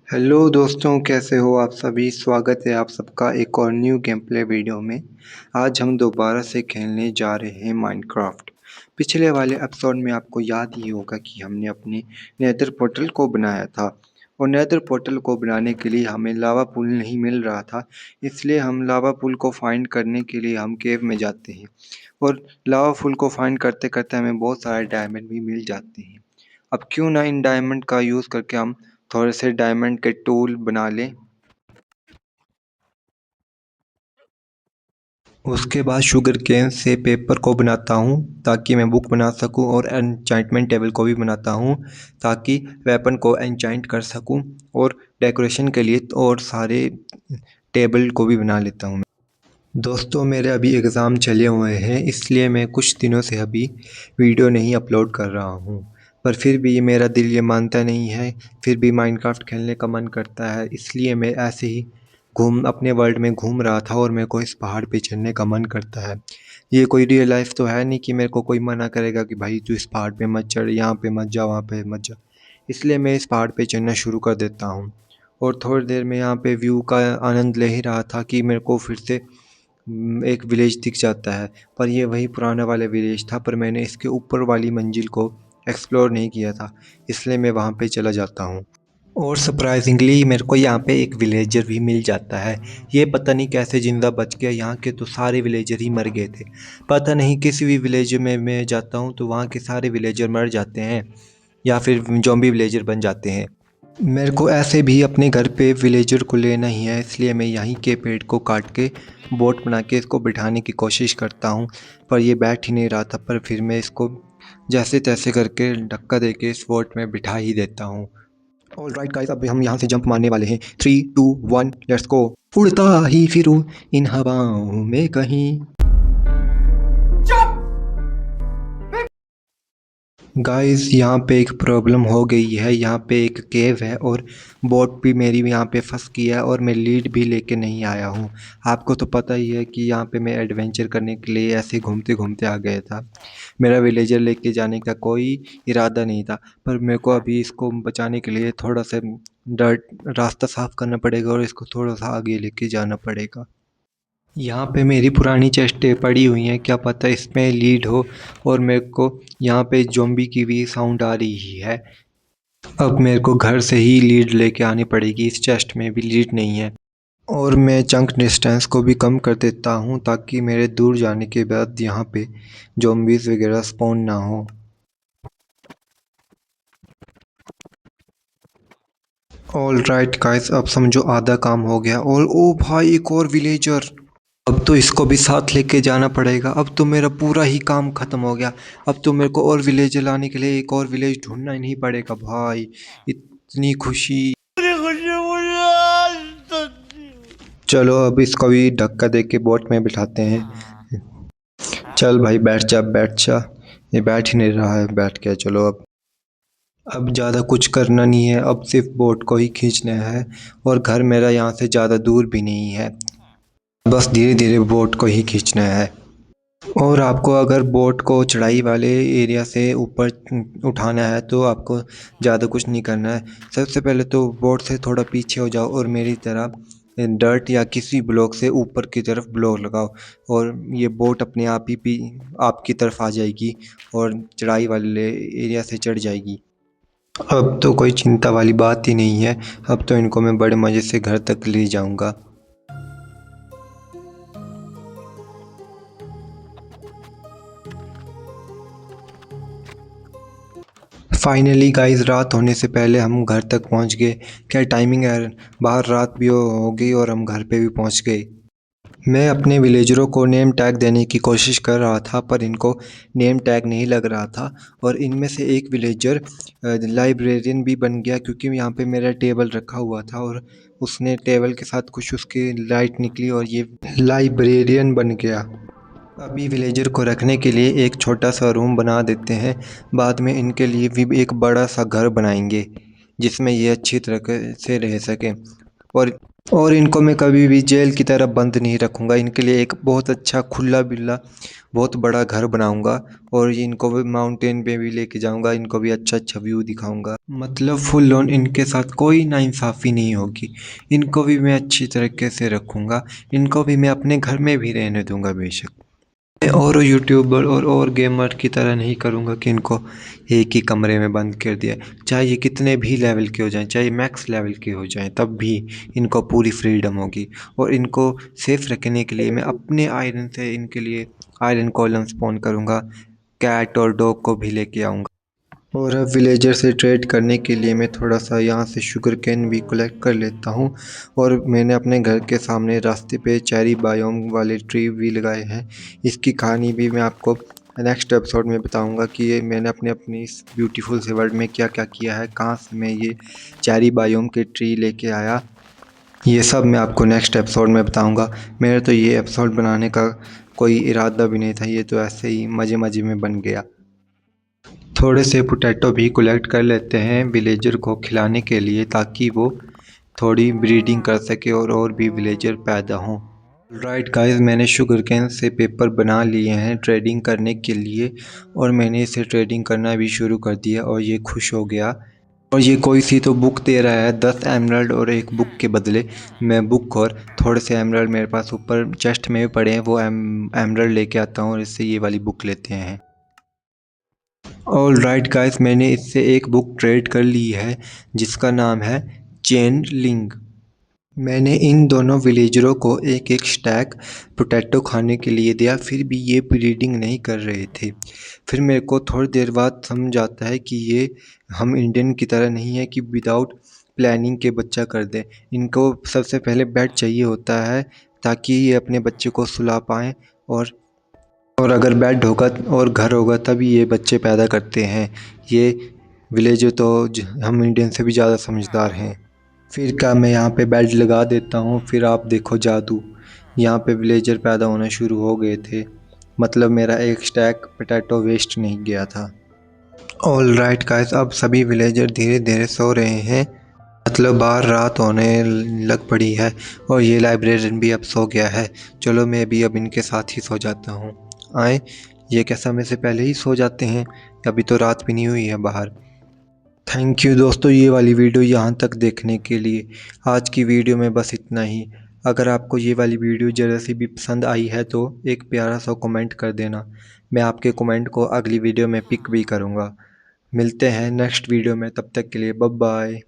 Hello दोस्तों, कैसे हो आप सभी। स्वागत है आप सबका एक और न्यू गेम प्ले वीडियो में। आज हम दोबारा से खेलने जा रहे हैं माइनक्राफ्ट। पिछले वाले एपिसोड में आपको याद ही होगा कि हमने अपने नेदर पोर्टल को बनाया था और नेदर पोर्टल को बनाने के लिए हमें लावा पुल नहीं मिल रहा था। इसलिए हम लावा पुल को फाइंड करने के लिए हम केव में जाते हैं और लावा पुल को फाइंड करते करते हमें बहुत सारे डायमंड भी मिल जाते हैं। अब क्यों ना इन डायमंड का यूज़ करके हम थोड़े से डायमंड के टूल बना लें। उसके बाद शुगर केन से पेपर को बनाता हूँ ताकि मैं बुक बना सकूँ और एन्चांटमेंट टेबल को भी बनाता हूँ ताकि वेपन को एन्चांट कर सकूँ और डेकोरेशन के लिए और सारे टेबल को भी बना लेता हूँ। दोस्तों, मेरे अभी एग्ज़ाम चले हुए हैं, इसलिए मैं कुछ दिनों से अभी वीडियो नहीं अपलोड कर रहा हूँ। पर फिर भी मेरा दिल ये मानता नहीं है, फिर भी माइनक्राफ्ट खेलने का मन करता है। इसलिए मैं ऐसे ही अपने वर्ल्ड में घूम रहा था और मेरे को इस पहाड़ पे चढ़ने का मन करता है। ये कोई रियल लाइफ तो है नहीं कि मेरे को कोई मना करेगा कि भाई तू इस पहाड़ पे मत चढ़, यहाँ पे मत जा, वहाँ पे मत जा। इसलिए मैं इस पहाड़ पे चढ़ना शुरू कर देता हूँ और थोड़ी देर में यहाँ पे व्यू का आनंद ले ही रहा था कि मेरे को फिर से एक विलेज दिख जाता है। पर ये वही पुराना वाला विलेज था, पर मैंने इसके ऊपर वाली मंजिल को एक्सप्लोर नहीं किया था, इसलिए मैं वहाँ पे चला जाता हूँ। और सरप्राइजिंगली मेरे को यहाँ पे एक विलेजर भी मिल जाता है। ये पता नहीं कैसे जिंदा बच गया, यहाँ के तो सारे विलेजर ही मर गए थे। पता नहीं किसी भी विलेज में मैं जाता हूँ तो वहाँ के सारे विलेजर मर जाते हैं या फिर ज़ॉम्बी विलेजर बन जाते हैं। मेरे को ऐसे भी अपने घर पे विलेजर को लेना ही है, इसलिए मैं यहीं के पेड़ को काट के बोट बना के इसको बिठाने की कोशिश करता हूँ। पर ये बैठ ही नहीं रहा था, पर फिर मैं इसको जैसे तैसे करके धक्का दे के इस बोट में बिठा ही देता हूँ। ऑलराइट गाइस, अब हम यहाँ से जंप मारने वाले हैं। 3 2 1 लेट्स गो। उड़ता ही फिरूं इन हवाओं में कहीं। गाइस, यहाँ पे एक प्रॉब्लम हो गई है। यहाँ पे एक केव है और बोट भी मेरी यहाँ पे फंस गई है और मैं लीड भी लेके नहीं आया हूँ। आपको तो पता ही है कि यहाँ पे मैं एडवेंचर करने के लिए ऐसे घूमते घूमते आ गया था। मेरा विलेजर लेके जाने का कोई इरादा नहीं था, पर मेरे को अभी इसको बचाने के लिए थोड़ा सा डर्ट रास्ता साफ करना पड़ेगा और इसको थोड़ा सा आगे लेके जाना पड़ेगा। यहाँ पे मेरी पुरानी चेस्टें पड़ी हुई हैं, क्या पता इसमें लीड हो। और मेरे को यहाँ पे ज़ॉम्बी की भी साउंड आ रही है। अब मेरे को घर से ही लीड लेके आनी पड़ेगी, इस चेस्ट में भी लीड नहीं है। और मैं चंक डिस्टेंस को भी कम कर देता हूँ ताकि मेरे दूर जाने के बाद यहाँ पे ज़ॉम्बीज़ वगैरह स्पॉन ना हो। ऑल राइट गाइस, अब समझो आधा काम हो गया। और ओ भाई, एक और विलेजर। अब तो इसको भी साथ लेके जाना पड़ेगा। अब तो मेरा पूरा ही काम ख़त्म हो गया। अब तो मेरे को और विलेज लाने के लिए एक और विलेज ढूंढना ही नहीं पड़ेगा भाई। इतनी खुशी। चलो अब इसको भी धक्का दे के बोट में बिठाते हैं। चल भाई, बैठ जा बैठ जा। ये बैठ ही नहीं रहा है, बैठ गया। चलो अब ज़्यादा कुछ करना नहीं है, अब सिर्फ बोट को ही खींचना है। और घर मेरा यहाँ से ज़्यादा दूर भी नहीं है, बस धीरे धीरे बोट को ही खींचना है। और आपको अगर बोट को चढ़ाई वाले एरिया से ऊपर उठाना है तो आपको ज़्यादा कुछ नहीं करना है। सबसे पहले तो बोट से थोड़ा पीछे हो जाओ और मेरी तरह डर्ट या किसी ब्लॉक से ऊपर की तरफ ब्लॉक लगाओ और ये बोट अपने आप ही आपकी तरफ आ जाएगी और चढ़ाई वाले एरिया से चढ़ जाएगी। अब तो कोई चिंता वाली बात ही नहीं है। अब तो इनको मैं बड़े मज़े से घर तक ले जाऊंगा। फाइनली गाइस, रात होने से पहले हम घर तक पहुंच गए। क्या टाइमिंग है, बाहर रात भी हो गई और हम घर पे भी पहुंच गए। मैं अपने विलेजरों को नेम टैग देने की कोशिश कर रहा था, पर इनको नेम टैग नहीं लग रहा था। और इनमें से एक विलेजर लाइब्रेरियन भी बन गया, क्योंकि यहाँ पे मेरा टेबल रखा हुआ था और उसने टेबल के साथ कुछ उसकी लाइट निकली और ये लाइब्रेरियन बन गया। अभी विलेजर को रखने के लिए एक छोटा सा रूम बना देते हैं। बाद में इनके लिए भी एक बड़ा सा घर बनाएंगे जिसमें ये अच्छी तरह से रह सकें। और और इनको मैं कभी भी जेल की तरह बंद नहीं रखूँगा। इनके लिए एक बहुत अच्छा खुला बिल्ला बहुत बड़ा घर बनाऊँगा और इनको भी माउंटेन पे भी लेके जाऊँगा। इनको भी अच्छा अच्छा व्यू दिखाऊँगा। मतलब फुल ऑन इनके साथ कोई नाइंसाफ़ी नहीं होगी। इनको भी मैं अच्छी तरीके से रखूँगा। इनको भी मैं अपने घर में भी रहने दूँगा बेशक। मैं और यूट्यूबर और गेमर की तरह नहीं करूँगा कि इनको एक ही कमरे में बंद कर दिया। चाहे ये कितने भी लेवल के हो जाएं, चाहे मैक्स लेवल के हो जाएं, तब भी इनको पूरी फ्रीडम होगी। और इनको सेफ रखने के लिए मैं अपने आयरन से इनके लिए आयरन कॉलम स्पॉन करूँगा। कैट और डॉग को भी लेके आऊँगा। और अब विलेजर से ट्रेड करने के लिए मैं थोड़ा सा यहाँ से शुगर कैन भी कलेक्ट कर लेता हूँ। और मैंने अपने घर के सामने रास्ते पे चेरी बायोम वाले ट्री भी लगाए हैं। इसकी कहानी भी मैं आपको नेक्स्ट एपिसोड में बताऊंगा कि ये मैंने अपनी इस ब्यूटीफुल से वर्ल्ड में क्या क्या किया है, कहाँ से मैं ये चेरी बायोम के ट्री लेके आया। ये सब मैं आपको नेक्स्ट एपिसोड में बताऊंगा। मेरा तो ये एपिसोड बनाने का कोई इरादा भी नहीं था, ये तो ऐसे ही मज़े मज़े में बन गया। थोड़े से पोटैटो भी कलेक्ट कर लेते हैं विलेजर को खिलाने के लिए, ताकि वो थोड़ी ब्रीडिंग कर सके और भी विलेजर पैदा हों। राइट गाइस, मैंने शुगर कैन से पेपर बना लिए हैं ट्रेडिंग करने के लिए। और मैंने इसे ट्रेडिंग करना भी शुरू कर दिया और ये खुश हो गया। और ये कोई सी तो बुक दे रहा है 10 एमराल्ड और एक बुक के बदले। मैं बुक और थोड़े से एमराल्ड मेरे पास ऊपर चेस्ट में पड़े हैं, वो एमराल्ड लेके आता हूँ और इससे ये वाली बुक लेते हैं। ऑल राइट गाइस, मैंने इससे एक बुक ट्रेड कर ली है जिसका नाम है चेन लिंग। मैंने इन दोनों विलेजरों को एक एक स्टैक पोटैटो खाने के लिए दिया, फिर भी ये ब्रीडिंग नहीं कर रहे थे। फिर मेरे को थोड़ी देर बाद समझ आता है कि ये हम इंडियन की तरह नहीं है कि विदाउट प्लानिंग के बच्चा कर दें। इनको सबसे पहले बेड चाहिए होता है ताकि ये अपने बच्चे को सुला पाएँ। और अगर बेड होगा और घर होगा तभी ये बच्चे पैदा करते हैं। ये विलेजर तो हम इंडियन से भी ज़्यादा समझदार हैं। फिर क्या, मैं यहाँ पे बेड लगा देता हूँ, फिर आप देखो जादू, यहाँ पे विलेजर पैदा होना शुरू हो गए थे। मतलब मेरा एक स्टैक पोटैटो वेस्ट नहीं गया था। ऑल राइट गाइस, अब सभी विलेजर धीरे धीरे सो रहे हैं। मतलब बाहर रात होने लग पड़ी है और ये लाइब्रेरियन भी अब सो गया है। चलो मैं भी अब इनके साथ ही सो जाता हूँ। आए, ये क्या समय से पहले ही सो जाते हैं? अभी तो रात भी नहीं हुई है बाहर। थैंक यू दोस्तों ये वाली वीडियो यहाँ तक देखने के लिए। आज की वीडियो में बस इतना ही। अगर आपको ये वाली वीडियो ज़रा सी भी पसंद आई है तो एक प्यारा सा कमेंट कर देना। मैं आपके कमेंट को अगली वीडियो में पिक भी करूँगा। मिलते हैं नेक्स्ट वीडियो में, तब तक के लिए बाय बाय।